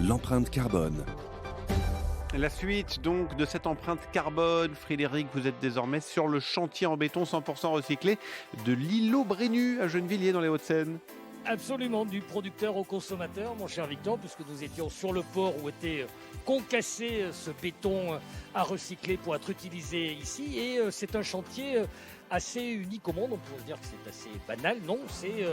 l'empreinte carbone. La suite donc de cette empreinte carbone, Frédéric, vous êtes désormais sur le chantier en béton 100% recyclé de l'îlot Brénu à Gennevilliers dans les Hauts-de-Seine. Absolument, du producteur au consommateur, mon cher Victor, puisque nous étions sur le port où était concassé ce béton à recycler pour être utilisé ici. Et c'est un chantier assez unique au monde. On pourrait dire que c'est assez banal. Non, c'est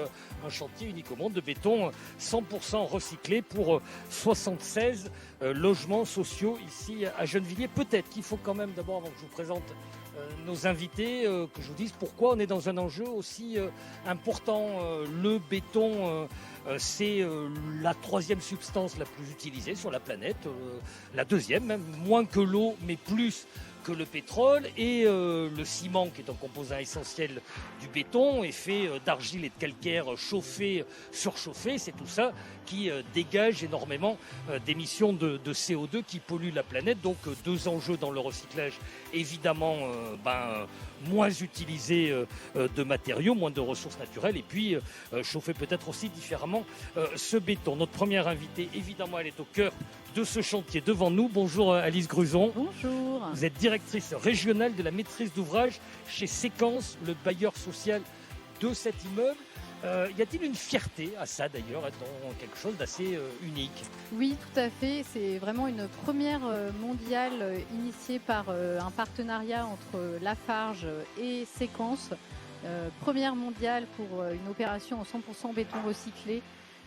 un chantier unique au monde de béton 100% recyclé pour 76 logements sociaux ici à Gennevilliers. Peut-être qu'il faut quand même d'abord, avant que je vous présente nos invités, que je vous dise pourquoi on est dans un enjeu aussi important. Le béton, c'est la troisième substance la plus utilisée sur la planète, la deuxième même, moins que l'eau, mais plus que le pétrole. Et le ciment, qui est un composant essentiel du béton, est fait d'argile et de calcaire chauffé, surchauffé. C'est tout ça qui dégage énormément d'émissions de CO2 qui polluent la planète. Donc deux enjeux dans le recyclage, évidemment, moins utiliser de matériaux, moins de ressources naturelles, et puis chauffer peut-être aussi différemment ce béton. Notre première invitée, évidemment, elle est au cœur de ce chantier devant nous. Bonjour Alice Gruson. Bonjour. Vous êtes directrice régionale de la maîtrise d'ouvrage chez Séquence, le bailleur social de cet immeuble. Y a-t-il une fierté à ça d'ailleurs, étant quelque chose d'assez unique? Oui, tout à fait. C'est vraiment une première mondiale initiée par un partenariat entre Lafarge et Séquence. Première mondiale pour une opération en 100% béton recyclé.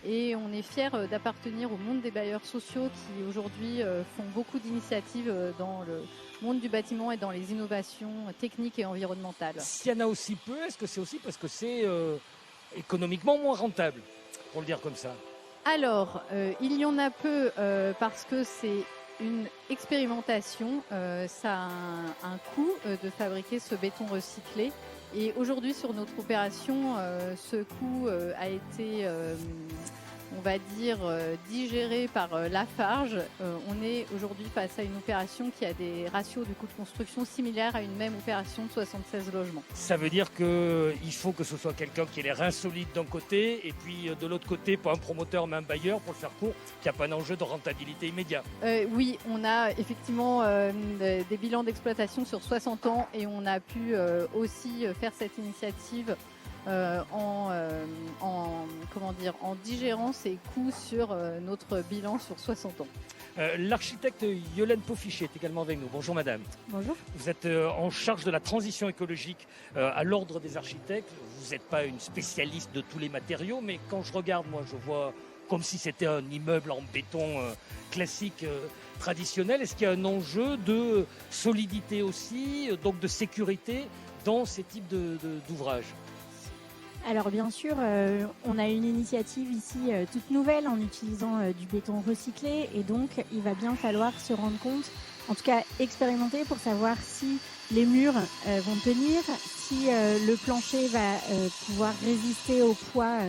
Et on est fiers d'appartenir au monde des bailleurs sociaux qui aujourd'hui font beaucoup d'initiatives dans le monde du bâtiment et dans les innovations techniques et environnementales. S'il y en a aussi peu, est-ce que c'est aussi parce que c'est économiquement moins rentable, pour le dire comme ça? Alors, il y en a peu parce que c'est une expérimentation. Ça a un coût de fabriquer ce béton recyclé. Et aujourd'hui, sur notre opération, ce coût a été, on va dire, digéré par Lafarge. On est aujourd'hui face à une opération qui a des ratios de coût de construction similaires à une même opération de 76 logements. Ça veut dire qu'il faut que ce soit quelqu'un qui ait les reins solides d'un côté, et puis de l'autre côté, pas un promoteur mais un bailleur, pour le faire court, qui n'a pas un enjeu de rentabilité immédiat. Oui, on a effectivement des bilans d'exploitation sur 60 ans et on a pu aussi faire cette initiative en digérant ces coûts sur notre bilan sur 60 ans. L'architecte Yolène Poffichet est également avec nous. Bonjour madame. Bonjour. Vous êtes en charge de la transition écologique à l'ordre des architectes. Vous n'êtes pas une spécialiste de tous les matériaux, mais quand je regarde, moi je vois comme si c'était un immeuble en béton classique traditionnel. Est-ce qu'il y a un enjeu de solidité aussi, donc de sécurité dans ces types d'ouvrages? Alors bien sûr, on a une initiative ici toute nouvelle en utilisant du béton recyclé, et donc il va bien falloir se rendre compte, en tout cas expérimenter pour savoir si les murs vont tenir, si le plancher va pouvoir résister au poids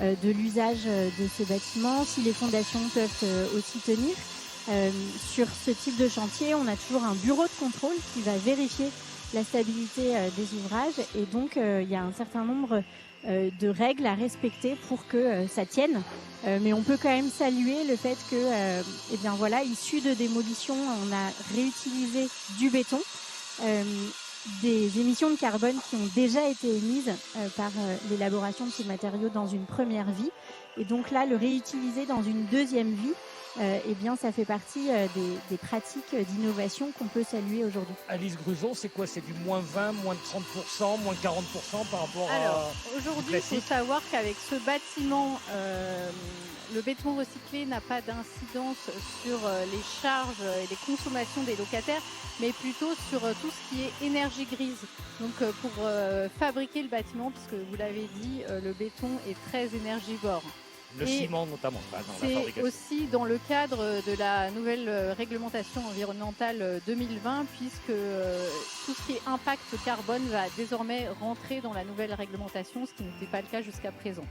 de l'usage de ce bâtiment, si les fondations peuvent aussi tenir. Sur ce type de chantier, on a toujours un bureau de contrôle qui va vérifier la stabilité des ouvrages, et donc il y a un certain nombre de règles à respecter pour que ça tienne. Mais on peut quand même saluer le fait que, issu de démolition, on a réutilisé du béton, des émissions de carbone qui ont déjà été émises par l'élaboration de ces matériaux dans une première vie. Et donc là, le réutiliser dans une deuxième vie, ça fait partie des pratiques d'innovation qu'on peut saluer aujourd'hui. Alice Gruson, c'est quoi? C'est du moins 20, moins de 30%, moins de 40% par rapport Alors, à... aujourd'hui, il faut savoir qu'avec ce bâtiment, le béton recyclé n'a pas d'incidence sur les charges et les consommations des locataires, mais plutôt sur tout ce qui est énergie grise. Donc pour fabriquer le bâtiment, puisque vous l'avez dit, le béton est très énergivore. Le ciment notamment, dans la fabrication. C'est aussi dans le cadre de la nouvelle réglementation environnementale 2020, puisque tout ce qui est impact carbone va désormais rentrer dans la nouvelle réglementation, ce qui n'était pas le cas jusqu'à présent.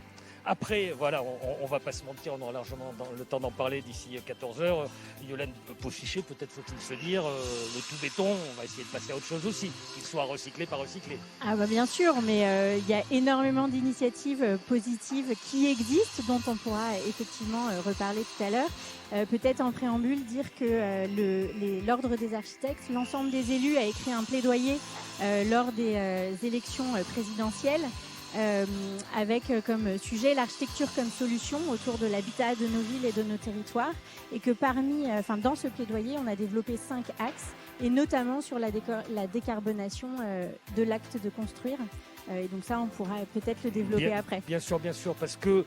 Après, voilà, on va pas se mentir, on aura largement le temps d'en parler d'ici 14h. Yolande Pocichet, peut-être faut-il se dire, le tout béton, on va essayer de passer à autre chose aussi, qu'il soit recyclé, pas recyclé. Ah bah bien sûr, mais il y a énormément d'initiatives positives qui existent, dont on pourra effectivement reparler tout à l'heure. Peut-être en préambule dire que l'Ordre des architectes, l'ensemble des élus a écrit un plaidoyer lors des élections présidentielles avec comme sujet l'architecture comme solution autour de l'habitat de nos villes et de nos territoires, et que dans ce plaidoyer, on a développé 5 axes, et notamment sur la décarbonation de l'acte de construire. Et donc ça, on pourra peut-être le développer après. Bien sûr, parce que,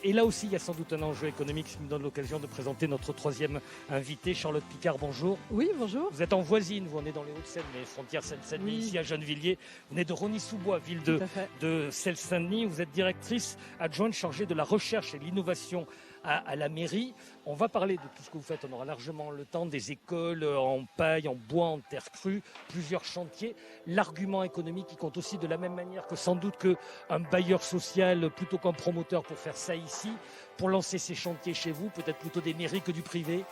et là aussi, il y a sans doute un enjeu économique, ce qui me donne l'occasion de présenter notre troisième invité, Charlotte Picard, bonjour. Oui, bonjour. Vous êtes en voisine, vous en êtes dans les Hauts-de-Seine, mais frontière Seine-Saint-Denis, ici à Gennevilliers. Vous venez de Rosny-sous-Bois, ville de Seine-Saint-Denis. Vous êtes directrice adjointe chargée de la recherche et l'innovation à la mairie. On va parler de tout ce que vous faites, on aura largement le temps, des écoles en paille, en bois, en terre crue, plusieurs chantiers. L'argument économique qui compte aussi de la même manière que sans doute qu'un bailleur social plutôt qu'un promoteur pour faire ça ici, pour lancer ces chantiers chez vous, peut-être plutôt des mairies que du privé.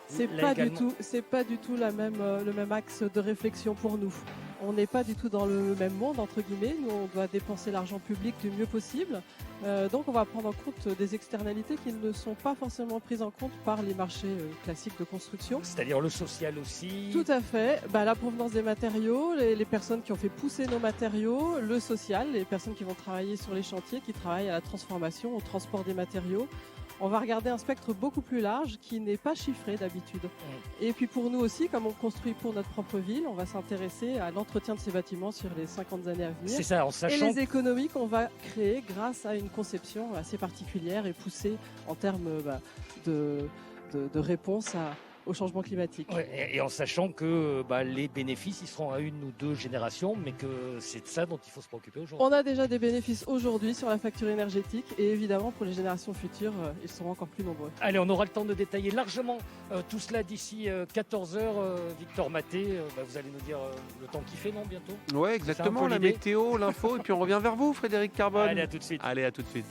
C'est pas du tout le même axe de réflexion pour nous. On n'est pas du tout dans le même monde, entre guillemets. Nous, on doit dépenser l'argent public du mieux possible. Donc, on va prendre en compte des externalités qui ne sont pas forcément prises en compte par les marchés classiques de construction. C'est-à-dire le social aussi. Tout à fait. La provenance des matériaux, les personnes qui ont fait pousser nos matériaux, le social, les personnes qui vont travailler sur les chantiers, qui travaillent à la transformation, au transport des matériaux. On va regarder un spectre beaucoup plus large qui n'est pas chiffré d'habitude. Et puis pour nous aussi, comme on construit pour notre propre ville, on va s'intéresser à l'entretien de ces bâtiments sur les 50 années à venir. C'est ça, en sachant... Et les économies qu'on va créer grâce à une conception assez particulière et poussée en termes de réponse au changement climatique. Ouais, et en sachant que les bénéfices, ils seront à 1 ou 2 générations, mais que c'est de ça dont il faut se préoccuper aujourd'hui. On a déjà des bénéfices aujourd'hui sur la facture énergétique, et évidemment pour les générations futures, ils seront encore plus nombreux. Allez, on aura le temps de détailler largement tout cela d'ici 14h. Victor Maté, vous allez nous dire le temps qu'il fait, non, bientôt? Ouais, exactement, la météo, l'info, et puis on revient vers vous, Frédéric Carbone. Allez, à tout de suite. Allez, à tout de suite.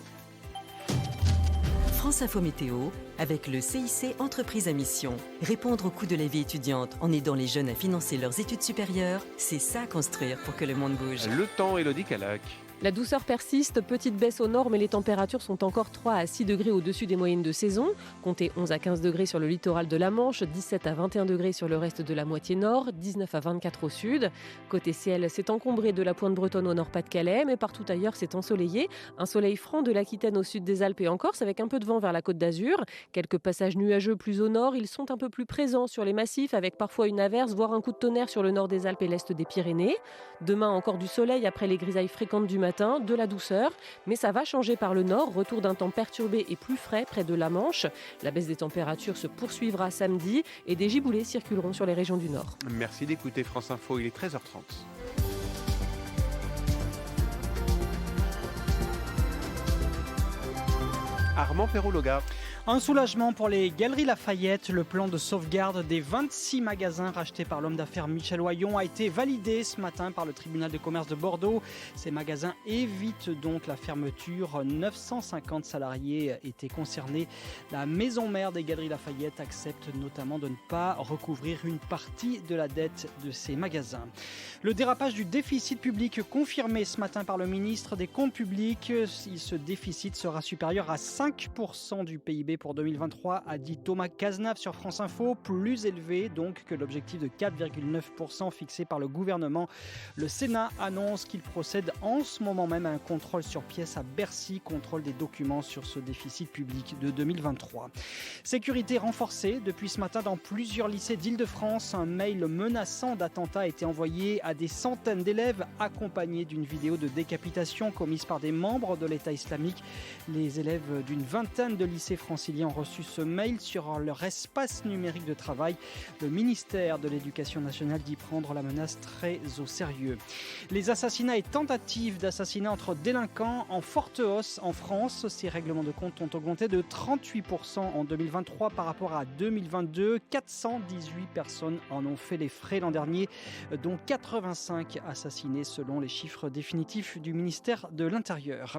France Info Météo, avec le CIC Entreprise à Mission. Répondre au coût de la vie étudiante en aidant les jeunes à financer leurs études supérieures, c'est ça construire pour que le monde bouge. Le temps, Élodie Calac. La douceur persiste, petite baisse au nord, mais les températures sont encore 3 à 6 degrés au-dessus des moyennes de saison. Comptez 11 à 15 degrés sur le littoral de la Manche, 17 à 21 degrés sur le reste de la moitié nord, 19 à 24 au sud. Côté ciel, c'est encombré de la pointe bretonne au nord-Pas-de-Calais, mais partout ailleurs, c'est ensoleillé. Un soleil franc de l'Aquitaine au sud des Alpes et en Corse, avec un peu de vent vers la Côte d'Azur. Quelques passages nuageux plus au nord, ils sont un peu plus présents sur les massifs, avec parfois une averse, voire un coup de tonnerre sur le nord des Alpes et l'est des Pyrénées. Demain, encore du soleil après les grisailles fréquentes du matin, de la douceur, mais ça va changer par le nord, retour d'un temps perturbé et plus frais près de la Manche. La baisse des températures se poursuivra samedi et des giboulées circuleront sur les régions du nord. Merci d'écouter France Info, il est 13h30. Armand Perrault-Loga. Un soulagement pour les Galeries Lafayette. Le plan de sauvegarde des 26 magasins rachetés par l'homme d'affaires Michel Oyon a été validé ce matin par le tribunal de commerce de Bordeaux. Ces magasins évitent donc la fermeture. 950 salariés étaient concernés. La maison mère des Galeries Lafayette accepte notamment de ne pas recouvrir une partie de la dette de ces magasins. Le dérapage du déficit public confirmé ce matin par le ministre des Comptes publics. Ce déficit sera supérieur à 5% du PIB pour 2023, a dit Thomas Cazenave sur France Info, plus élevé donc que l'objectif de 4,9% fixé par le gouvernement. Le Sénat annonce qu'il procède en ce moment même à un contrôle sur pièce à Bercy, contrôle des documents sur ce déficit public de 2023. Sécurité renforcée depuis ce matin dans plusieurs lycées d'Île-de-France. Un mail menaçant d'attentat a été envoyé à des centaines d'élèves accompagné d'une vidéo de décapitation commise par des membres de l'État islamique. Les élèves d'une vingtaine de lycées français franciliens ont reçu ce mail sur leur espace numérique de travail. Le ministère de l'Éducation nationale dit prendre la menace très au sérieux. Les assassinats et tentatives d'assassinat entre délinquants en forte hausse en France. Ces règlements de compte ont augmenté de 38% en 2023 par rapport à 2022. 418 personnes en ont fait les frais l'an dernier, dont 85 assassinés selon les chiffres définitifs du ministère de l'Intérieur.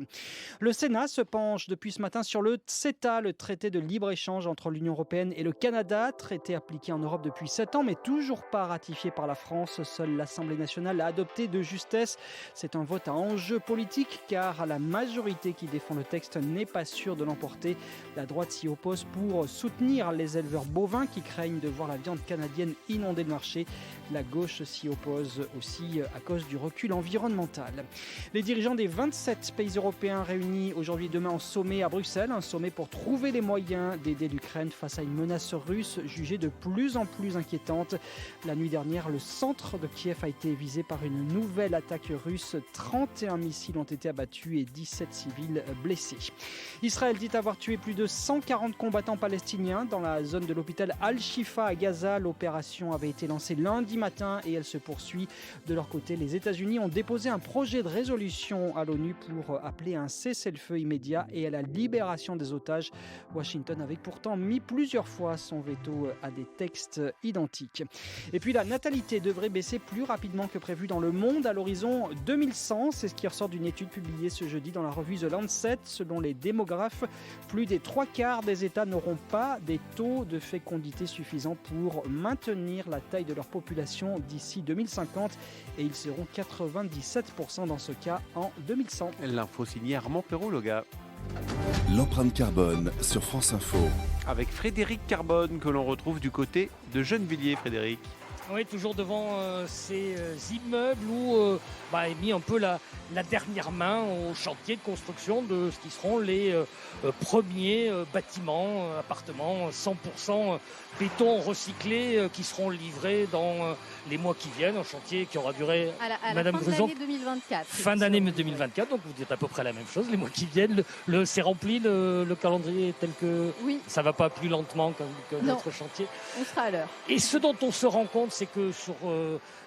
Le Sénat se penche depuis ce matin sur le CETA, le traité de libre-échange entre l'Union européenne et le Canada, traité appliqué en Europe depuis 7 ans, mais toujours pas ratifié par la France. Seule l'Assemblée nationale l'a adopté de justesse. C'est un vote à enjeu politique car la majorité qui défend le texte n'est pas sûre de l'emporter. La droite s'y oppose pour soutenir les éleveurs bovins qui craignent de voir la viande canadienne inonder le marché. La gauche s'y oppose aussi à cause du recul environnemental. Les dirigeants des 27 pays européens réunis aujourd'hui et demain en sommet à Bruxelles, un sommet pour trouver les moyens d'aider l'Ukraine face à une menace russe jugée de plus en plus inquiétante. La nuit dernière, le centre de Kiev a été visé par une nouvelle attaque russe. 31 missiles ont été abattus et 17 civils blessés. Israël dit avoir tué plus de 140 combattants palestiniens dans la zone de l'hôpital Al-Shifa à Gaza. L'opération avait été lancée lundi matin et elle se poursuit. De leur côté, les États-Unis ont déposé un projet de résolution à l'ONU pour appeler à un cessez-le-feu immédiat et à la libération des otages. Washington avait pourtant mis plusieurs fois son veto à des textes identiques. Et puis la natalité devrait baisser plus rapidement que prévu dans le monde à l'horizon 2100. C'est ce qui ressort d'une étude publiée ce jeudi dans la revue The Lancet. Selon les démographes, plus des 3/4 des États n'auront pas des taux de fécondité suffisants pour maintenir la taille de leur population d'ici 2050 et ils seront 97% dans ce cas en 2100. L'info signée Armand Perrault-Loga. L'empreinte carbone sur France Info. Avec Frédéric Carbone que l'on retrouve du côté de Gennevilliers, Frédéric. Oui, toujours devant ces immeubles où est mis un peu la dernière main au chantier de construction de ce qui seront les premiers bâtiments, appartements 100% béton recyclé qui seront livrés dans les mois qui viennent. Un chantier qui aura duré, à Madame la fin Gruson, de l'année 2024. fin d'année 2024, donc vous dites à peu près la même chose. Les mois qui viennent, c'est rempli le calendrier tel que Oui, ça va pas plus lentement que Non. notre chantier. on sera à l'heure. Et ce dont on se rend compte, c'est que sur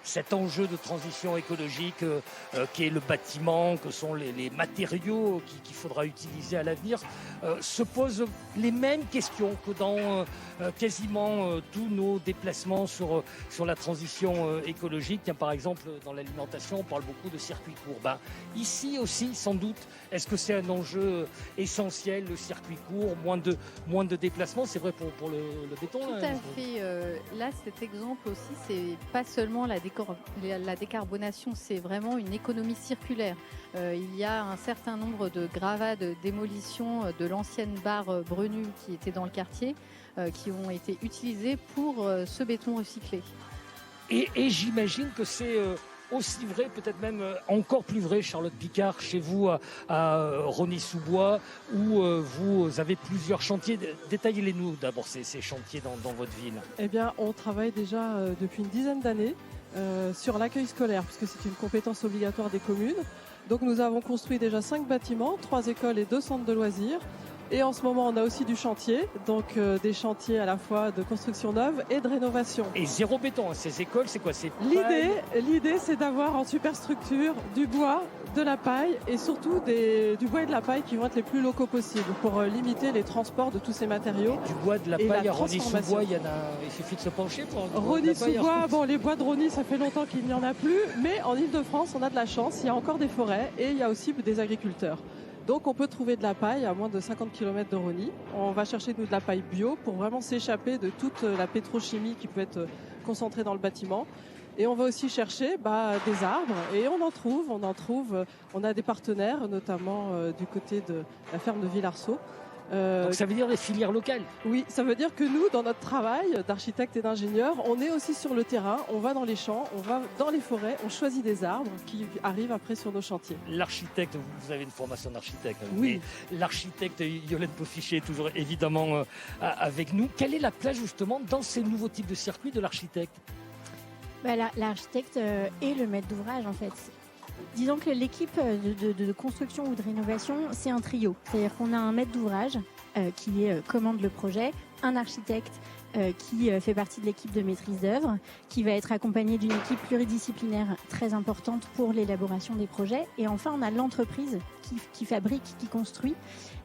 cet enjeu de transition écologique qui est le bâtiment, que sont les matériaux qu'il faudra utiliser à l'avenir, se posent les mêmes questions que dans quasiment tous nos déplacements sur la transition écologique. Tiens, par exemple, dans l'alimentation, on parle beaucoup de circuits courts. Ici aussi, sans doute, est-ce que c'est un enjeu essentiel, le circuit court, moins de déplacements? C'est vrai pour le béton. Tout à fait. Là, cet exemple aussi, c'est pas seulement la décarbonation, c'est vraiment une économie circulaire. Il y a un certain nombre de gravats de démolition de l'ancienne barre Brenu qui était dans le quartier, qui ont été utilisés pour ce béton recyclé. Et j'imagine que c'est aussi vrai, peut-être même encore plus vrai, Charlotte Picard, chez vous à Rosny-sous-Bois, où vous avez plusieurs chantiers. Détaillez-les-nous d'abord ces chantiers dans votre ville. Eh bien, on travaille déjà depuis une dizaine d'années sur l'accueil scolaire, puisque c'est une compétence obligatoire des communes. Donc nous avons construit déjà 5 bâtiments, 3 écoles et 2 centres de loisirs. Et en ce moment, on a aussi du chantier, donc des chantiers à la fois de construction neuve et de rénovation. Et zéro béton, ces écoles, c'est quoi? L'idée, c'est d'avoir en superstructure du bois, de la paille et surtout du bois et de la paille qui vont être les plus locaux possibles pour limiter les transports de tous ces matériaux. Du bois, de la paille à Rosny-sous-Bois, il suffit de se pencher pour... Rosny-sous-Bois, les bois de Rosny, ça fait longtemps qu'il n'y en a plus, mais en Ile-de-France, on a de la chance, il y a encore des forêts et il y a aussi des agriculteurs. Donc on peut trouver de la paille à moins de 50 km de Rosny. On va chercher de la paille bio pour vraiment s'échapper de toute la pétrochimie qui peut être concentrée dans le bâtiment. Et on va aussi chercher des arbres et on en trouve. On a des partenaires, notamment du côté de la ferme de Villarceau. Donc ça veut dire des filières locales? Oui, ça veut dire que nous, dans notre travail d'architecte et d'ingénieur, on est aussi sur le terrain, on va dans les champs, on va dans les forêts, on choisit des arbres qui arrivent après sur nos chantiers. L'architecte, vous avez une formation d'architecte. Oui. L'architecte Yolène Beaufichet est toujours évidemment avec nous. Quelle est la place justement dans ces nouveaux types de circuits de l'architecte? L'architecte est le maître d'ouvrage en fait. Disons que l'équipe de construction ou de rénovation, c'est un trio. C'est-à-dire qu'on a un maître d'ouvrage qui commande le projet, un architecte qui fait partie de l'équipe de maîtrise d'œuvre, qui va être accompagné d'une équipe pluridisciplinaire très importante pour l'élaboration des projets. Et enfin, on a l'entreprise qui fabrique, qui construit.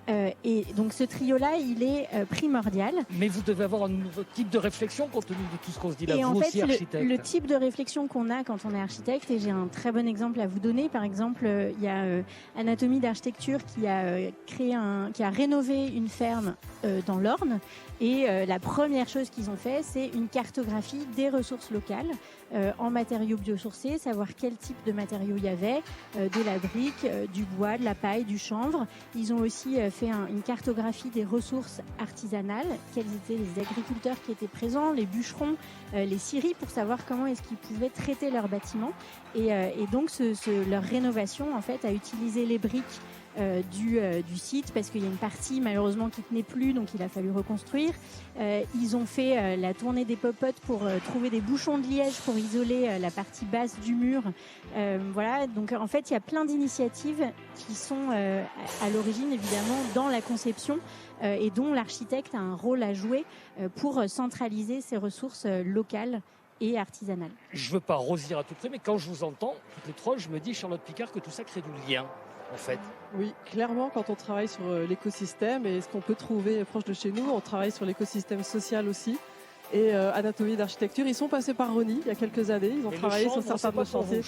Et donc ce trio-là, il est primordial. Mais vous devez avoir un nouveau type de réflexion compte tenu de tout ce qu'on se dit là, et vous en aussi fait, architecte. le type de réflexion qu'on a quand on est architecte, et j'ai un très bon exemple à vous donner. Par exemple, il y a Anatomie d'architecture qui a rénové une ferme dans l'Orne. Et la première chose qu'ils ont fait, c'est une cartographie des ressources locales en matériaux biosourcés, savoir quel type de matériaux il y avait, de la brique, du bois, de la paille, du chanvre. Ils ont aussi fait une cartographie des ressources artisanales, quels étaient les agriculteurs qui étaient présents, les bûcherons, les scieries, pour savoir comment est-ce qu'ils pouvaient traiter leurs bâtiments. Et donc leur rénovation en fait a utilisé les briques du site, parce qu'il y a une partie malheureusement qui tenait plus, donc il a fallu reconstruire. Ils ont fait la tournée des popotes pour trouver des bouchons de liège pour isoler la partie basse du mur. Voilà, donc en fait il y a plein d'initiatives qui sont à l'origine évidemment dans la conception et dont l'architecte a un rôle à jouer pour centraliser ces ressources locales et artisanales. Je veux pas rosir à tout près, mais quand je vous entends toutes les trois, je me dis, Charlotte Picard, que tout ça crée du lien en fait. Oui, clairement, quand on travaille sur l'écosystème et ce qu'on peut trouver proche de chez nous, on travaille sur l'écosystème social aussi. Et Anatomie d'architecture, ils sont passés par Rony il y a quelques années, ils ont travaillé sur certains chantiers.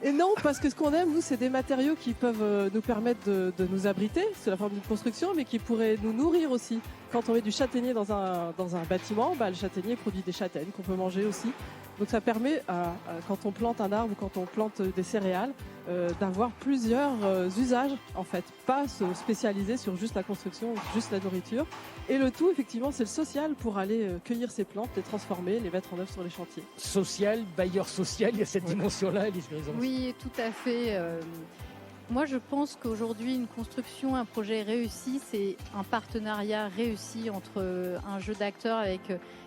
Et non, parce que ce qu'on aime, nous, c'est des matériaux qui peuvent nous permettre de nous abriter, c'est la forme d'une construction, mais qui pourraient nous nourrir aussi. Quand on met du châtaignier dans un bâtiment, le châtaignier produit des châtaignes qu'on peut manger aussi. Donc ça permet, quand on plante un arbre ou quand on plante des céréales, d'avoir plusieurs usages, en fait. Pas se spécialiser sur juste la construction, juste la nourriture. Et le tout, effectivement, c'est le social pour aller cueillir ces plantes, les transformer, les mettre en œuvre sur les chantiers. Social, bailleur social, il y a cette dimension-là, Élise Grisons. Oui, tout à fait. Moi, je pense qu'aujourd'hui, une construction, un projet réussi, c'est un partenariat réussi entre un jeu d'acteurs avec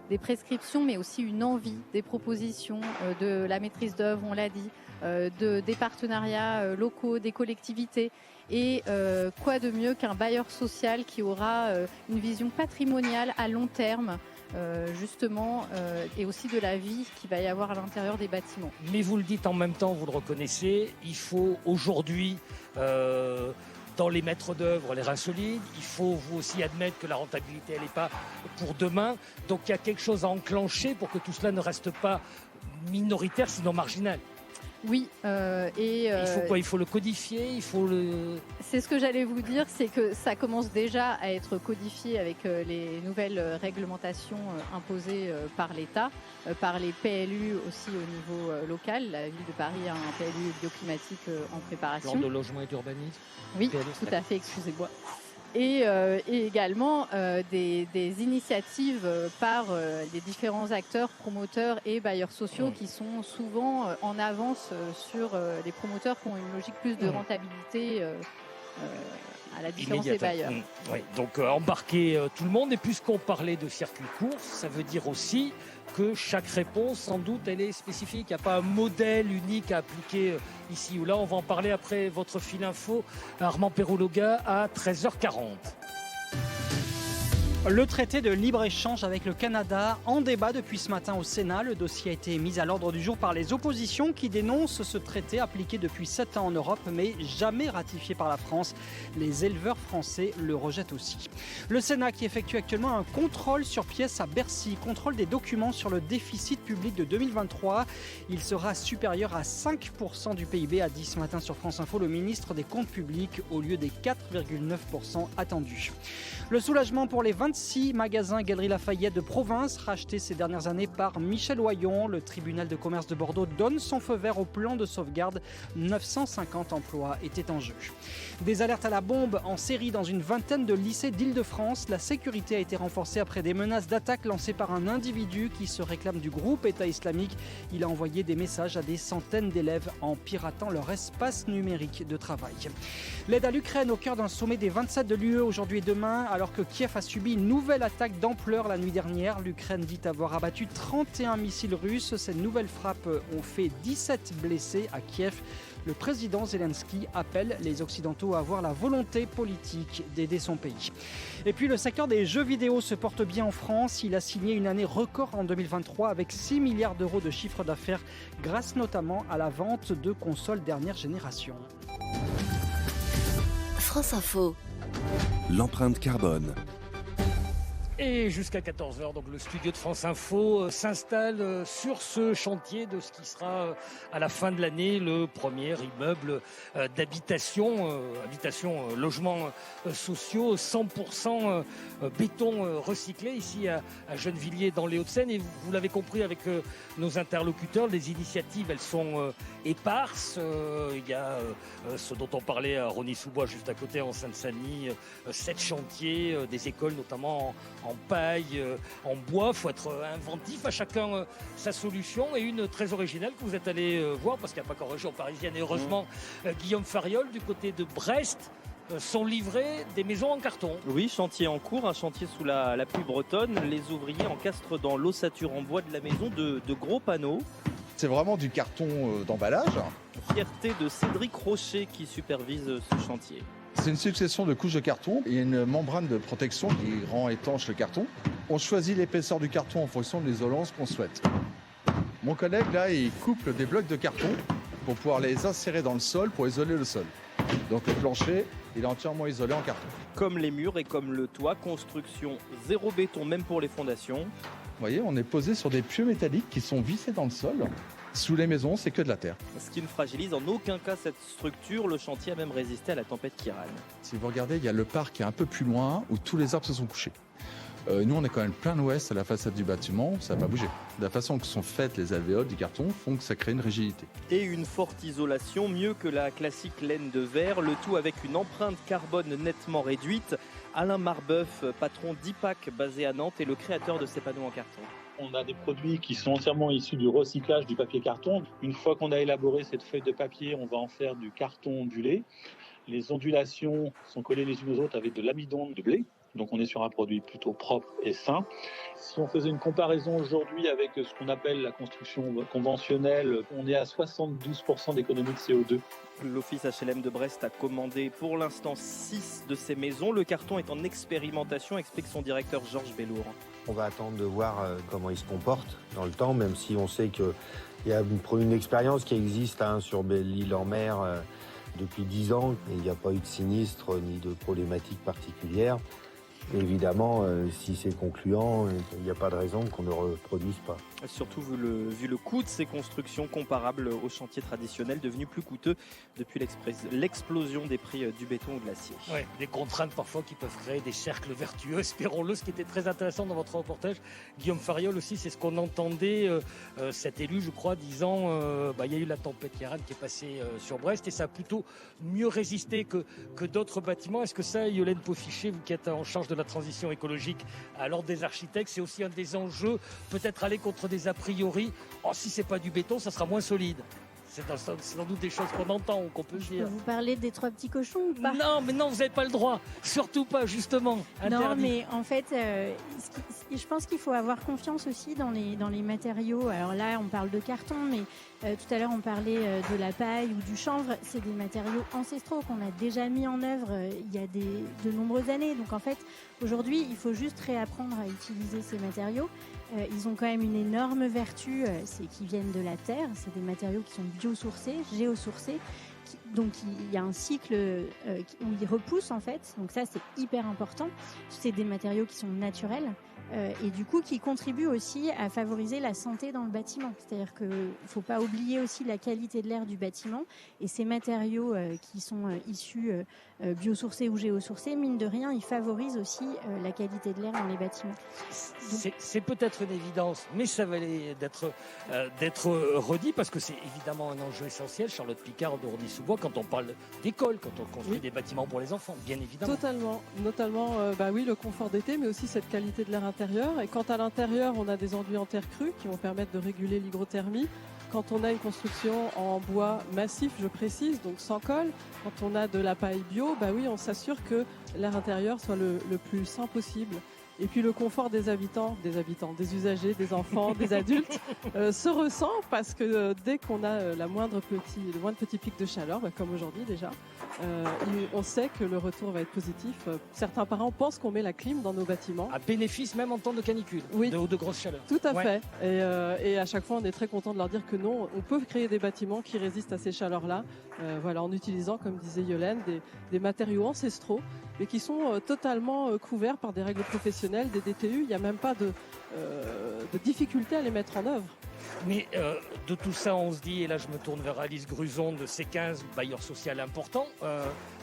des prescriptions, mais aussi une envie, des propositions, de la maîtrise d'œuvre, on l'a dit, des partenariats locaux, des collectivités. Et quoi de mieux qu'un bailleur social qui aura une vision patrimoniale à long terme, justement, et aussi de la vie qu'il va y avoir à l'intérieur des bâtiments. Mais vous le dites en même temps, vous le reconnaissez, il faut aujourd'hui, dans les maîtres d'œuvre, les reins solides, il faut vous aussi admettre que la rentabilité, elle n'est pas pour demain. Donc il y a quelque chose à enclencher pour que tout cela ne reste pas minoritaire, sinon marginal. Oui, il faut quoi? Il faut le codifier, il faut le... C'est ce que j'allais vous dire, c'est que ça commence déjà à être codifié avec les nouvelles réglementations imposées par l'État, par les PLU aussi au niveau local. La ville de Paris a un PLU bioclimatique en préparation. Plan de logement et d'urbanisme. Oui, PLU, tout à fait, excusez-moi. Et également des initiatives par les différents acteurs, promoteurs et bailleurs sociaux qui sont souvent en avance sur les promoteurs qui ont une logique plus de rentabilité à la différence des bailleurs. Oui, donc embarquer tout le monde. Et puisqu'on parlait de circuit court, ça veut dire aussi que chaque réponse, sans doute, elle est spécifique. Il n'y a pas un modèle unique à appliquer ici ou là. On va en parler après votre fil info. Armand Perrologa à 13h40. Le traité de libre-échange avec le Canada en débat depuis ce matin au Sénat. Le dossier a été mis à l'ordre du jour par les oppositions qui dénoncent ce traité appliqué depuis 7 ans en Europe mais jamais ratifié par la France. Les éleveurs français le rejettent aussi. Le Sénat qui effectue actuellement un contrôle sur pièces à Bercy, contrôle des documents sur le déficit public de 2023. Il sera supérieur à 5% du PIB, a dit ce matin sur France Info le ministre des Comptes publics au lieu des 4,9% attendus. Le soulagement pour les 26 magasins Galeries Lafayette de province rachetés ces dernières années par Michel Oyon. Le tribunal de commerce de Bordeaux donne son feu vert au plan de sauvegarde. 950 emplois étaient en jeu. Des alertes à la bombe en série dans une vingtaine de lycées d'Île-de-France. La sécurité a été renforcée après des menaces d'attaque lancées par un individu qui se réclame du groupe État islamique. Il a envoyé des messages à des centaines d'élèves en piratant leur espace numérique de travail. L'aide à l'Ukraine au cœur d'un sommet des 27 de l'UE aujourd'hui et demain, alors que Kiev a subi une une nouvelle attaque d'ampleur la nuit dernière. L'Ukraine dit avoir abattu 31 missiles russes. Ces nouvelles frappes ont fait 17 blessés à Kiev. Le président Zelensky appelle les Occidentaux à avoir la volonté politique d'aider son pays. Et puis le secteur des jeux vidéo se porte bien en France. Il a signé une année record en 2023 avec 6 milliards d'euros de chiffre d'affaires grâce notamment à la vente de consoles dernière génération. France Info. L'empreinte carbone. Et jusqu'à 14h, donc le studio de France Info s'installe sur ce chantier de ce qui sera à la fin de l'année le premier immeuble d'habitation, logements sociaux, 100% béton recyclé ici à Gennevilliers dans les Hauts-de-Seine. Et vous l'avez compris avec nos interlocuteurs, les initiatives elles sont éparses. Il y a ce dont on parlait à Rosny-sous-Bois juste à côté en Seine-Saint-Denis, 7 chantiers, des écoles notamment en paille, en bois. Il faut être inventif, à chacun sa solution, et une très originale que vous êtes allé voir parce qu'il n'y a pas qu'en région parisienne, et heureusement Guillaume Fariol du côté de Brest sont livrés des maisons en carton. Oui, chantier en cours, un chantier sous la pluie bretonne. Les ouvriers encastrent dans l'ossature en bois de la maison de gros panneaux. C'est vraiment du carton d'emballage. Fierté de Cédric Rocher qui supervise ce chantier. C'est une succession de couches de carton. Il y a une membrane de protection qui rend étanche le carton. On choisit l'épaisseur du carton en fonction de l'isolance qu'on souhaite. Mon collègue, là, il coupe des blocs de carton pour pouvoir les insérer dans le sol pour isoler le sol. Donc le plancher, il est entièrement isolé en carton. Comme les murs et comme le toit, construction zéro béton même pour les fondations. Vous voyez, on est posé sur des pieux métalliques qui sont vissés dans le sol. Sous les maisons, c'est que de la terre. Ce qui ne fragilise en aucun cas cette structure. Le chantier a même résisté à la tempête Kiran. Si vous regardez, il y a le parc qui est un peu plus loin où tous les arbres se sont couchés. Nous, on est quand même plein ouest à la façade du bâtiment, ça n'a pas bougé. De la façon que sont faites les alvéoles du carton font que ça crée une rigidité. Et une forte isolation, mieux que la classique laine de verre, le tout avec une empreinte carbone nettement réduite. Alain Marbeuf, patron d'IPAC basé à Nantes et le créateur de ces panneaux en carton. On a des produits qui sont entièrement issus du recyclage du papier carton. Une fois qu'on a élaboré cette feuille de papier, on va en faire du carton ondulé. Les ondulations sont collées les unes aux autres avec de l'amidon de blé. Donc on est sur un produit plutôt propre et sain. Si on faisait une comparaison aujourd'hui avec ce qu'on appelle la construction conventionnelle, on est à 72% d'économie de CO2. L'office HLM de Brest a commandé pour l'instant 6 de ces maisons. Le carton est en expérimentation, explique son directeur Georges Bellour. On va attendre de voir comment il se comporte dans le temps, même si on sait qu'il y a une expérience qui existe sur Belle-Île-en-Mer depuis 10 ans. Et il n'y a pas eu de sinistre ni de problématiques particulières. Évidemment, si c'est concluant, il n'y a pas de raison qu'on ne reproduise pas. Surtout vu le coût de ces constructions comparables aux chantiers traditionnels, devenus plus coûteux depuis l'explosion des prix du béton ou de l'acier. Ouais, des contraintes parfois qui peuvent créer des cercles vertueux, espérons-le. Ce qui était très intéressant dans votre reportage, Guillaume Fariol aussi, c'est ce qu'on entendait, cet élu, je crois, disant il y a eu la tempête Kiran qui est passée sur Brest et ça a plutôt mieux résisté que d'autres bâtiments. Est-ce que ça, Yolène Poffichet, vous qui êtes en charge de la transition écologique à l'ordre des architectes, c'est aussi un des enjeux, peut-être aller contre des a priori, si c'est pas du béton, ça sera moins solide. C'est sans doute des choses qu'on entend ou qu'on peut dire. Je peux vous parler des 3 petits cochons ou pas? Non, mais non, vous n'avez pas le droit. Surtout pas, justement. Interdit. Non, mais en fait, je pense qu'il faut avoir confiance aussi dans les matériaux. Alors là, on parle de carton, mais tout à l'heure, on parlait de la paille ou du chanvre. C'est des matériaux ancestraux qu'on a déjà mis en œuvre il y a de nombreuses années. Donc en fait, aujourd'hui, il faut juste réapprendre à utiliser ces matériaux. Ils ont quand même une énorme vertu, c'est qu'ils viennent de la terre. C'est des matériaux qui sont biosourcés, géosourcés. Donc il y a un cycle où ils repoussent en fait. Donc ça, c'est hyper important. C'est des matériaux qui sont naturels. Et du coup qui contribue aussi à favoriser la santé dans le bâtiment. C'est-à-dire qu'il ne faut pas oublier aussi la qualité de l'air du bâtiment, et ces matériaux qui sont issus biosourcés ou géosourcés, mine de rien, ils favorisent aussi la qualité de l'air dans les bâtiments. C'est peut-être une évidence, mais ça valait d'être redit parce que c'est évidemment un enjeu essentiel. Charlotte Picard de Rosny-sous-Bois, quand on parle d'école, quand on construit des bâtiments pour les enfants, bien évidemment. Totalement, notamment le confort d'été, mais aussi cette qualité de l'air intérieur. Et quand à l'intérieur, on a des enduits en terre crue qui vont permettre de réguler l'hygrothermie. Quand on a une construction en bois massif, je précise, donc sans colle, quand on a de la paille bio, on s'assure que l'air intérieur soit le plus sain possible. Et puis le confort des des usagers, des enfants, des adultes se ressent parce que dès qu'on a le moindre petit pic de chaleur, comme aujourd'hui déjà, on sait que le retour va être positif. Certains parents pensent qu'on met la clim dans nos bâtiments. À bénéfice même en temps de canicule, de grosse chaleur. Tout à fait. Et à chaque fois, on est très content de leur dire que non, on peut créer des bâtiments qui résistent à ces chaleurs-là, en utilisant, comme disait Yolène, des matériaux ancestraux, mais qui sont totalement couverts par des règles professionnelles, des DTU. Il n'y a même pas de difficulté à les mettre en œuvre. Mais de tout ça, on se dit, et là je me tourne vers Alice Gruson de C15, bailleur social important,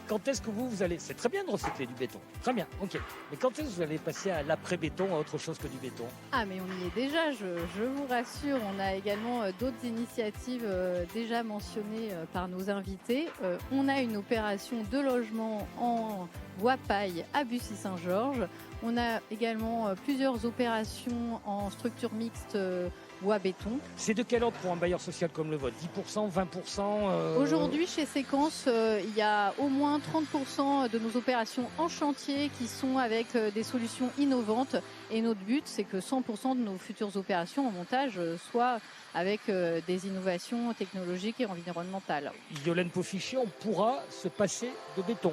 quand est-ce que vous allez... C'est très bien de recycler du béton, très bien, ok. Mais quand est-ce que vous allez passer à l'après-béton, à autre chose que du béton? Ah mais on y est déjà, je vous rassure. On a également d'autres initiatives déjà mentionnées par nos invités. On a une opération de logement en bois paille à Bussy-Saint-Georges. On a également plusieurs opérations en structure mixte bois-béton. C'est de quel ordre pour un bailleur social comme le vôtre? 10%, 20% Aujourd'hui, chez Séquence, il y a au moins 30% de nos opérations en chantier qui sont avec des solutions innovantes. Et notre but, c'est que 100% de nos futures opérations en montage soient avec des innovations technologiques et environnementales. Yolène Poffichier, on pourra se passer de béton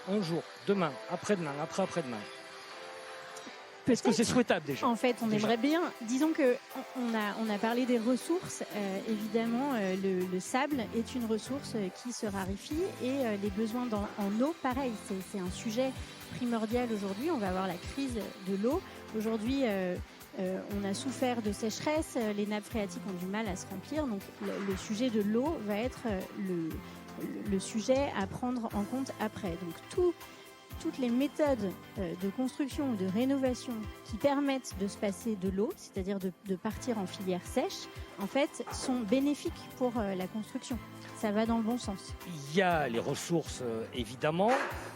un jour, demain, après-demain, après-après-demain. Est-ce que c'est souhaitable déjà? En fait, on aimerait bien. Disons que on a parlé des ressources. Évidemment, le sable est une ressource qui se raréfie et les besoins en eau, pareil. C'est un sujet primordial aujourd'hui. On va avoir la crise de l'eau. Aujourd'hui, on a souffert de sécheresse. Les nappes phréatiques ont du mal à se remplir. Donc, le sujet de l'eau va être le sujet à prendre en compte après. Donc, toutes les méthodes de construction ou de rénovation qui permettent de se passer de l'eau, c'est-à-dire de partir en filière sèche, en fait, sont bénéfiques pour la construction. Ça va dans le bon sens. Il y a les ressources, évidemment.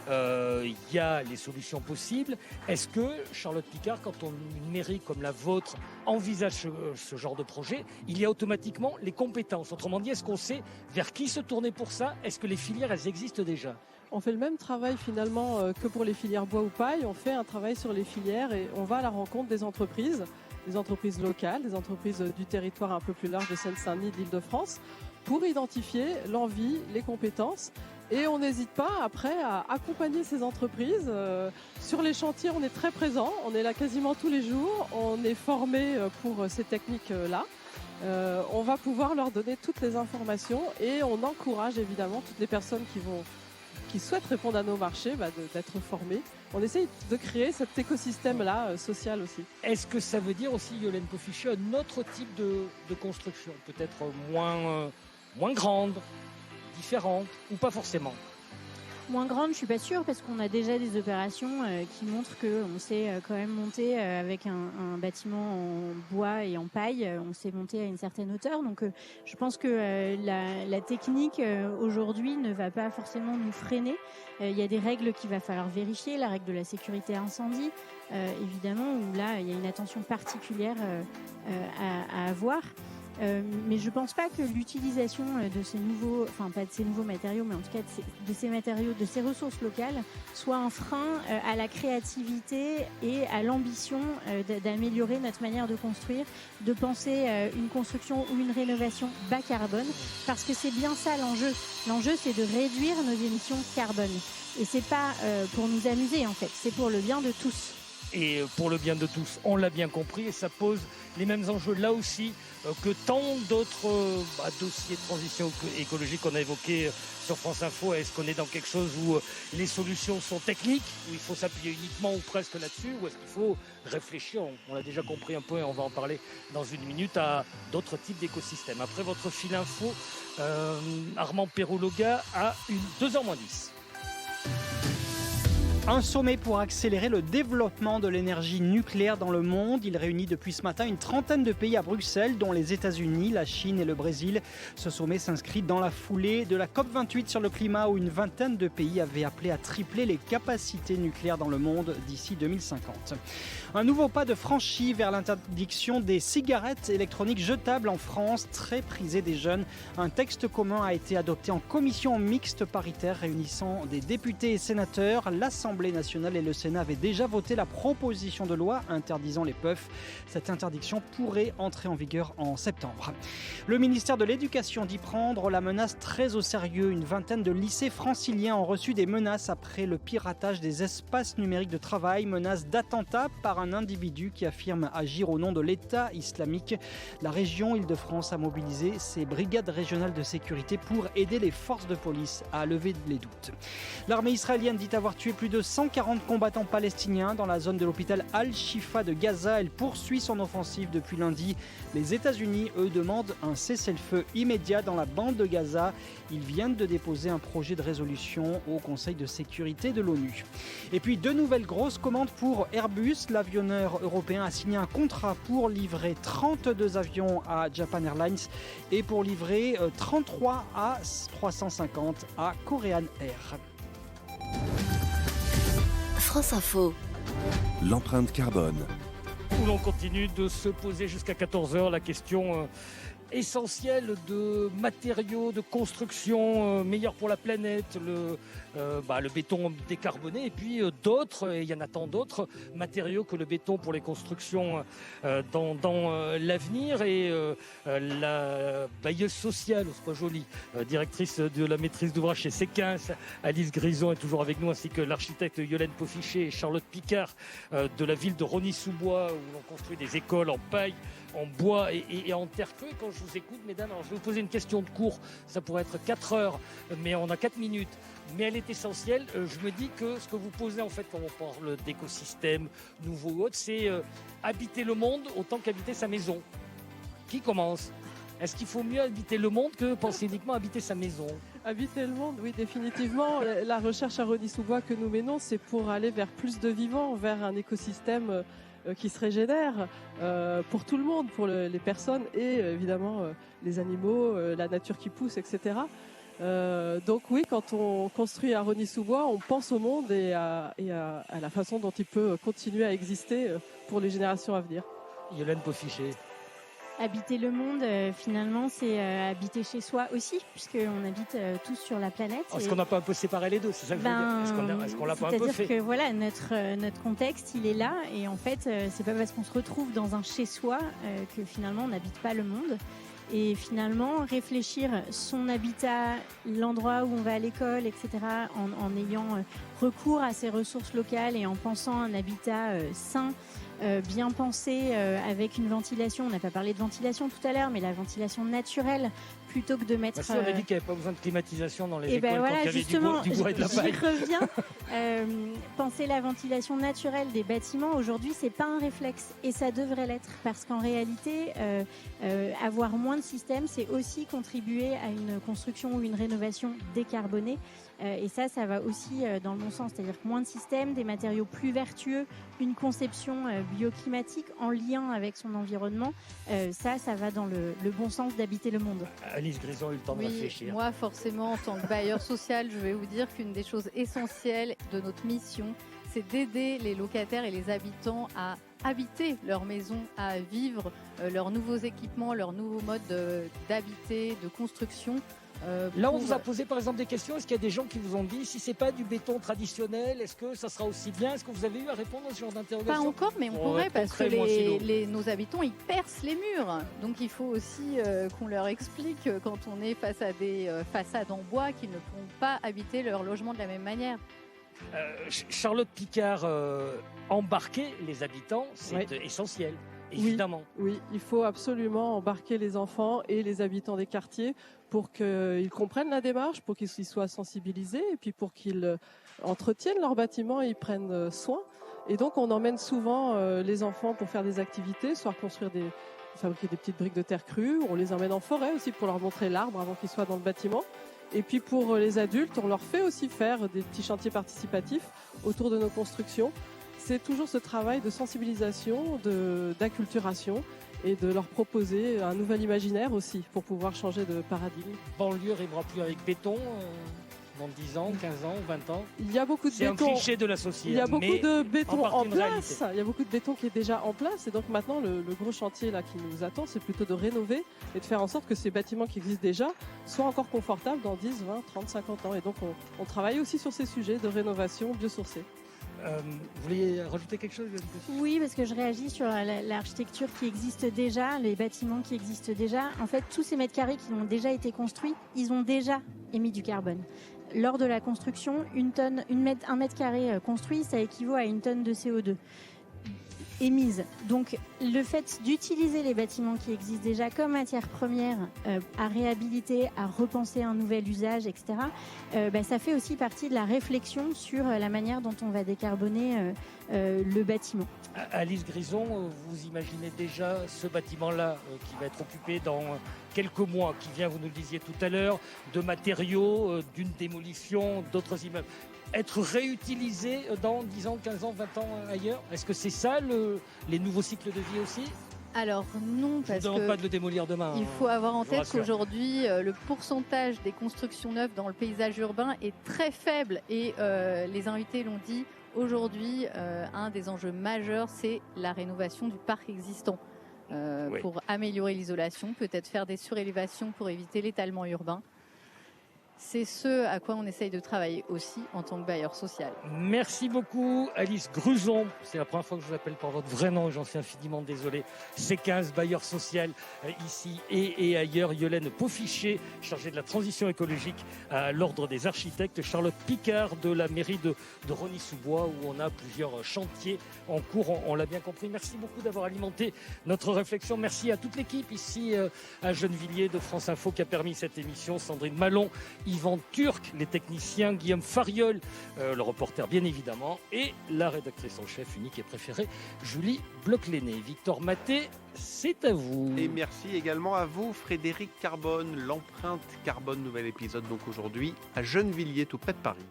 Il y a les solutions possibles. Est-ce que, Charlotte Picard, quand une mairie comme la vôtre envisage ce genre de projet, il y a automatiquement les compétences? Autrement dit, est-ce qu'on sait vers qui se tourner pour ça? Est-ce que les filières, elles existent déjà? On fait le même travail finalement que pour les filières bois ou paille. On fait un travail sur les filières et on va à la rencontre des entreprises locales, des entreprises du territoire un peu plus large de Seine-Saint-Denis, d'Île-de-France, pour identifier l'envie, les compétences. Et on n'hésite pas après à accompagner ces entreprises. Sur les chantiers, on est très présent. On est là quasiment tous les jours. On est formé pour ces techniques-là. On va pouvoir leur donner toutes les informations et on encourage évidemment toutes les personnes qui souhaitent répondre à nos marchés, d'être formés. On essaye de créer cet écosystème-là social aussi. Est-ce que ça veut dire aussi, Yolène Poffichier, un autre type de construction, peut-être moins grande, différente, ou pas forcément? Moins grande, je suis pas sûre, parce qu'on a déjà des opérations qui montrent qu'on sait quand même monter avec un bâtiment en bois et en paille. On sait monter à une certaine hauteur. Donc, je pense que la technique aujourd'hui ne va pas forcément nous freiner. Il y a des règles qu'il va falloir vérifier, la règle de la sécurité incendie, évidemment, où là, il y a une attention particulière à avoir. Mais je ne pense pas que l'utilisation de ces nouveaux, enfin pas de ces nouveaux matériaux, mais en tout cas de ces matériaux, de ces ressources locales, soit un frein à la créativité et à l'ambition d'améliorer notre manière de construire, de penser une construction ou une rénovation bas carbone, parce que c'est bien ça l'enjeu. L'enjeu, c'est de réduire nos émissions carbone. Et c'est pas pour nous amuser en fait, c'est pour le bien de tous. Et pour le bien de tous, on l'a bien compris, et ça pose les mêmes enjeux là aussi que tant d'autres dossiers de transition écologique qu'on a évoqués sur France Info. Est-ce qu'on est dans quelque chose où les solutions sont techniques, où il faut s'appuyer uniquement ou presque là-dessus, ou est-ce qu'il faut réfléchir, on l'a déjà compris un peu et on va en parler dans une minute, à d'autres types d'écosystèmes. Après votre fil info, Armand Perrologa à 2h-10. Un sommet pour accélérer le développement de l'énergie nucléaire dans le monde. Il réunit depuis ce matin une trentaine de pays à Bruxelles, dont les États-Unis, la Chine et le Brésil. Ce sommet s'inscrit dans la foulée de la COP28 sur le climat, où une vingtaine de pays avaient appelé à tripler les capacités nucléaires dans le monde d'ici 2050. Un nouveau pas de franchi vers l'interdiction des cigarettes électroniques jetables en France, très prisées des jeunes. Un texte commun a été adopté en commission mixte paritaire réunissant des députés et sénateurs. L'Assemblée l'Assemblée nationale et le Sénat avaient déjà voté la proposition de loi interdisant les puffs. Cette interdiction pourrait entrer en vigueur en septembre. Le ministère de l'Éducation dit prendre la menace très au sérieux. Une vingtaine de lycées franciliens ont reçu des menaces après le piratage des espaces numériques de travail, menaces d'attentat par un individu qui affirme agir au nom de l'État islamique. La région Île-de-France a mobilisé ses brigades régionales de sécurité pour aider les forces de police à lever les doutes. L'armée israélienne dit avoir tué plus de 140 combattants palestiniens dans la zone de l'hôpital Al-Shifa de Gaza. Elle poursuit son offensive depuis lundi. Les États-Unis, eux, demandent un cessez-le-feu immédiat dans la bande de Gaza. Ils viennent de déposer un projet de résolution au Conseil de sécurité de l'ONU. Et puis, deux nouvelles grosses commandes pour Airbus. L'avionneur européen a signé un contrat pour livrer 32 avions à Japan Airlines et pour livrer 33 A350 à Korean Air. France Info. L'empreinte carbone. Où l'on continue de se poser jusqu'à 14h la question essentielle de matériaux, de construction meilleurs pour la planète, le béton décarboné et puis d'autres, et il y en a tant d'autres matériaux que le béton pour les constructions dans l'avenir. Et la bailleuse sociale, c'est pas joli, directrice de la maîtrise d'ouvrage chez Séquins, Alice Grison est toujours avec nous, ainsi que l'architecte Yolène Poffichet et Charlotte Picard de la ville de Rosny-sous-Bois, où l'on construit des écoles en paille, en bois et en terre crue. Quand je vous écoute, mesdames, alors je vais vous poser une question de cours, ça pourrait être 4 heures, mais on a 4 minutes. Mais elle est essentielle. Je me dis que ce que vous posez en fait quand on parle d'écosystème nouveau ou autre, c'est habiter le monde autant qu'habiter sa maison. Qui commence ? Est-ce qu'il faut mieux habiter le monde que penser uniquement habiter sa maison ? Habiter le monde, oui, définitivement. La recherche à Rosny-sous-Bois que nous menons, c'est pour aller vers plus de vivants, vers un écosystème qui se régénère pour tout le monde, pour les personnes et évidemment les animaux, la nature qui pousse, etc. Donc oui, quand on construit à Rosny-sous-Bois, on pense au monde et à la façon dont il peut continuer à exister pour les générations à venir. Yolène Poffichet. Habiter le monde, finalement, c'est habiter chez soi aussi, puisqu'on habite tous sur la planète. Est-ce qu'on n'a pas un peu séparé les deux ? C'est ça que je veux dire. Est-ce qu'on l'a pas un peu fait ? C'est-à-dire que voilà, notre contexte, il est là, et en fait, c'est pas parce qu'on se retrouve dans un chez-soi que finalement on n'habite pas le monde. Et finalement, réfléchir son habitat, l'endroit où on va à l'école, etc., en ayant recours à ses ressources locales et en pensant un habitat sain, bien pensé, avec une ventilation. On n'a pas parlé de ventilation tout à l'heure, mais la ventilation naturelle, plutôt que de mettre... on a dit qu'il n'y avait pas besoin de climatisation dans les écoles, voilà, quand il y avait justement, du bois et de la paille. J'y reviens. Penser la ventilation naturelle des bâtiments, aujourd'hui, c'est pas un réflexe. Et ça devrait l'être, parce qu'en réalité, avoir moins de systèmes, c'est aussi contribuer à une construction ou une rénovation décarbonée. Et ça va aussi dans le bon sens. C'est-à-dire que moins de systèmes, des matériaux plus vertueux, une conception bioclimatique en lien avec son environnement, ça va dans le bon sens d'habiter le monde. Alice Grison a eu le temps de réfléchir. Moi, forcément, en tant que bailleur social, je vais vous dire qu'une des choses essentielles de notre mission, c'est d'aider les locataires et les habitants à habiter leur maison, à vivre leurs nouveaux équipements, leurs nouveaux modes d'habiter, de construction. Là, on vous a posé par exemple des questions. Est-ce qu'il y a des gens qui vous ont dit si c'est pas du béton traditionnel, est-ce que ça sera aussi bien ? Est-ce que vous avez eu à répondre à ce genre d'interrogation ? Pas encore, mais on pourrait parce que nos habitants ils percent les murs. Donc il faut aussi qu'on leur explique quand on est face à des façades en bois qu'ils ne pourront pas habiter leur logement de la même manière. Charlotte Picard, embarquer les habitants, c'est essentiel. Évidemment. Oui, il faut absolument embarquer les enfants et les habitants des quartiers pour qu'ils comprennent la démarche, pour qu'ils soient sensibilisés et puis pour qu'ils entretiennent leurs bâtiments et ils prennent soin. Et donc on emmène souvent les enfants pour faire des activités, soit fabriquer des petites briques de terre crue. On les emmène en forêt aussi pour leur montrer l'arbre avant qu'ils soient dans le bâtiment. Et puis pour les adultes, on leur fait aussi faire des petits chantiers participatifs autour de nos constructions. C'est toujours ce travail de sensibilisation, d'acculturation et de leur proposer un nouvel imaginaire aussi pour pouvoir changer de paradigme. Banlieue rimera plus avec béton dans 10 ans, 15 ans, 20 ans. Il y a beaucoup de béton. C'est un cliché de la société. Il y a beaucoup de béton en place. Il y a beaucoup de béton qui est déjà en place. Et donc maintenant, le gros chantier là qui nous attend, c'est plutôt de rénover et de faire en sorte que ces bâtiments qui existent déjà soient encore confortables dans 10, 20, 30, 50 ans. Et donc on travaille aussi sur ces sujets de rénovation biosourcée. Vous vouliez rajouter quelque chose, Violaine Cossy ? Oui, parce que je réagis sur l'architecture qui existe déjà, les bâtiments qui existent déjà. En fait, tous ces mètres carrés qui ont déjà été construits, ils ont déjà émis du carbone. Lors de la construction, un mètre carré construit, ça équivaut à 1 tonne de CO2 émise. Donc le fait d'utiliser les bâtiments qui existent déjà comme matière première à réhabiliter, à repenser un nouvel usage, etc., ça fait aussi partie de la réflexion sur la manière dont on va décarboner le bâtiment. Alice Grison, vous imaginez déjà ce bâtiment-là qui va être occupé dans quelques mois, qui vient, vous nous le disiez tout à l'heure, de matériaux, d'une démolition, d'autres immeubles, être réutilisé dans 10 ans, 15 ans, 20 ans ailleurs ? Est-ce que c'est ça les nouveaux cycles de vie aussi ? Alors non, parce je ne demande pas de le démolir demain. Il faut avoir en tête rassure. qu'aujourd'hui, le pourcentage des constructions neuves dans le paysage urbain est très faible. Et les invités l'ont dit, aujourd'hui, un des enjeux majeurs, c'est la rénovation du parc existant. Oui. Pour améliorer l'isolation, peut-être faire des surélévations pour éviter l'étalement urbain. C'est ce à quoi on essaye de travailler aussi en tant que bailleur social. Merci beaucoup Alice Gruson. C'est la première fois que je vous appelle par votre vrai nom et j'en suis infiniment désolé. C15, bailleur social ici et ailleurs. Yolaine Paufichet, chargée de la transition écologique à l'Ordre des architectes. Charlotte Picard de la mairie de Rosny-sous-Bois où on a plusieurs chantiers en cours, on l'a bien compris. Merci beaucoup d'avoir alimenté notre réflexion. Merci à toute l'équipe ici à Gennevilliers de France Info qui a permis cette émission. Sandrine Malon, Yvan Turc, les techniciens, Guillaume Fariol, le reporter bien évidemment, et la rédactrice en chef unique et préférée, Julie Bloch-Lenné. Victor Maté, c'est à vous. Et merci également à vous, Frédéric Carbone. L'empreinte carbone, nouvel épisode donc aujourd'hui à Gennevilliers, tout près de Paris.